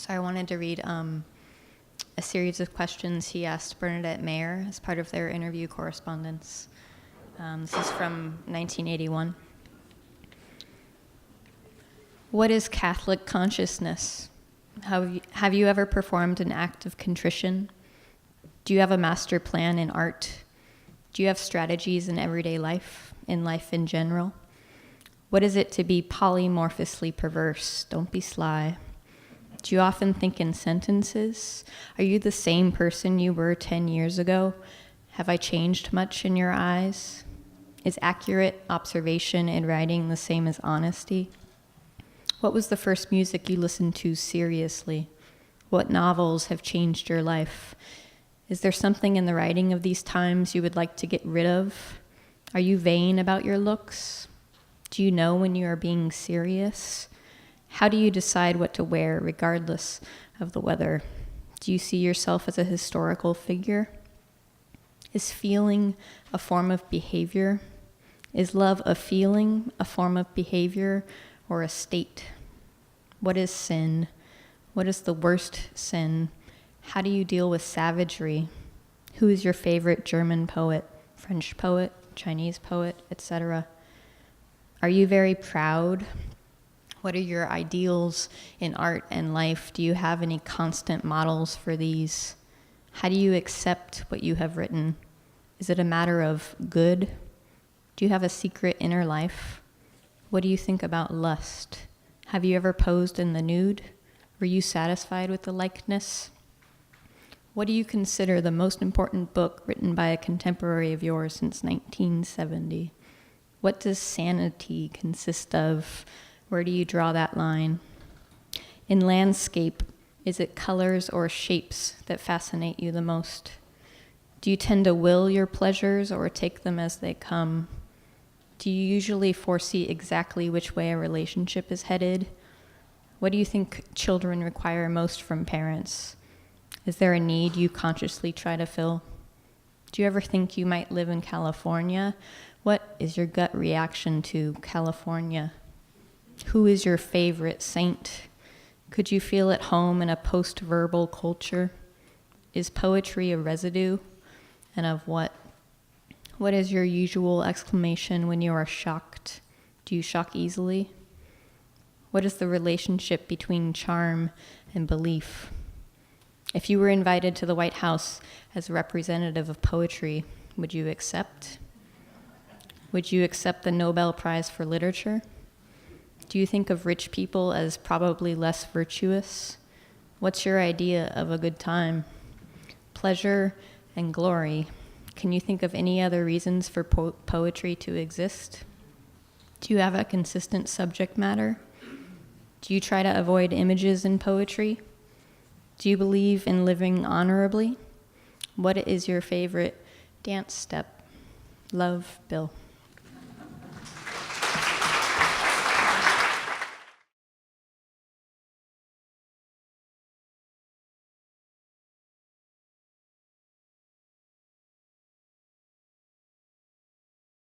So I wanted to read a series of questions he asked Bernadette Mayer as part of their interview correspondence. This is from 1981. What is Catholic consciousness? Have you ever performed an act of contrition? Do you have a master plan in art? Do you have strategies in everyday life, in life in general? What is it to be polymorphously perverse? Don't be sly. Do you often think in sentences? Are you the same person you were 10 years ago? Have I changed much in your eyes? Is accurate observation in writing the same as honesty? What was the first music you listened to seriously? What novels have changed your life? Is there something in the writing of these times you would like to get rid of? Are you vain about your looks? Do you know when you are being serious? How do you decide what to wear regardless of the weather? Do you see yourself as a historical figure? Is feeling a form of behavior? Is love a feeling, a form of behavior, or a state? What is sin? What is the worst sin? How do you deal with savagery? Who is your favorite German poet, French poet, Chinese poet, etc.? Are you very proud? What are your ideals in art and life? Do you have any constant models for these? How do you accept what you have written? Is it a matter of good? Do you have a secret inner life? What do you think about lust? Have you ever posed in the nude? Were you satisfied with the likeness? What do you consider the most important book written by a contemporary of yours since 1970? What does sanity consist of? Where do you draw that line? In landscape, is it colors or shapes that fascinate you the most? Do you tend to will your pleasures or take them as they come? Do you usually foresee exactly which way a relationship is headed? What do you think children require most from parents? Is there a need you consciously try to fill? Do you ever think you might live in California? What is your gut reaction to California? Who is your favorite saint? Could you feel at home in a post-verbal culture? Is poetry a residue? And of what? What is your usual exclamation when you are shocked? Do you shock easily? What is the relationship between charm and belief? If you were invited to the White House as a representative of poetry, would you accept? Would you accept the Nobel Prize for Literature? Do you think of rich people as probably less virtuous? What's your idea of a good time? Pleasure and glory. Can you think of any other reasons for poetry to exist? Do you have a consistent subject matter? Do you try to avoid images in poetry? Do you believe in living honorably? What is your favorite dance step? Love, Bill.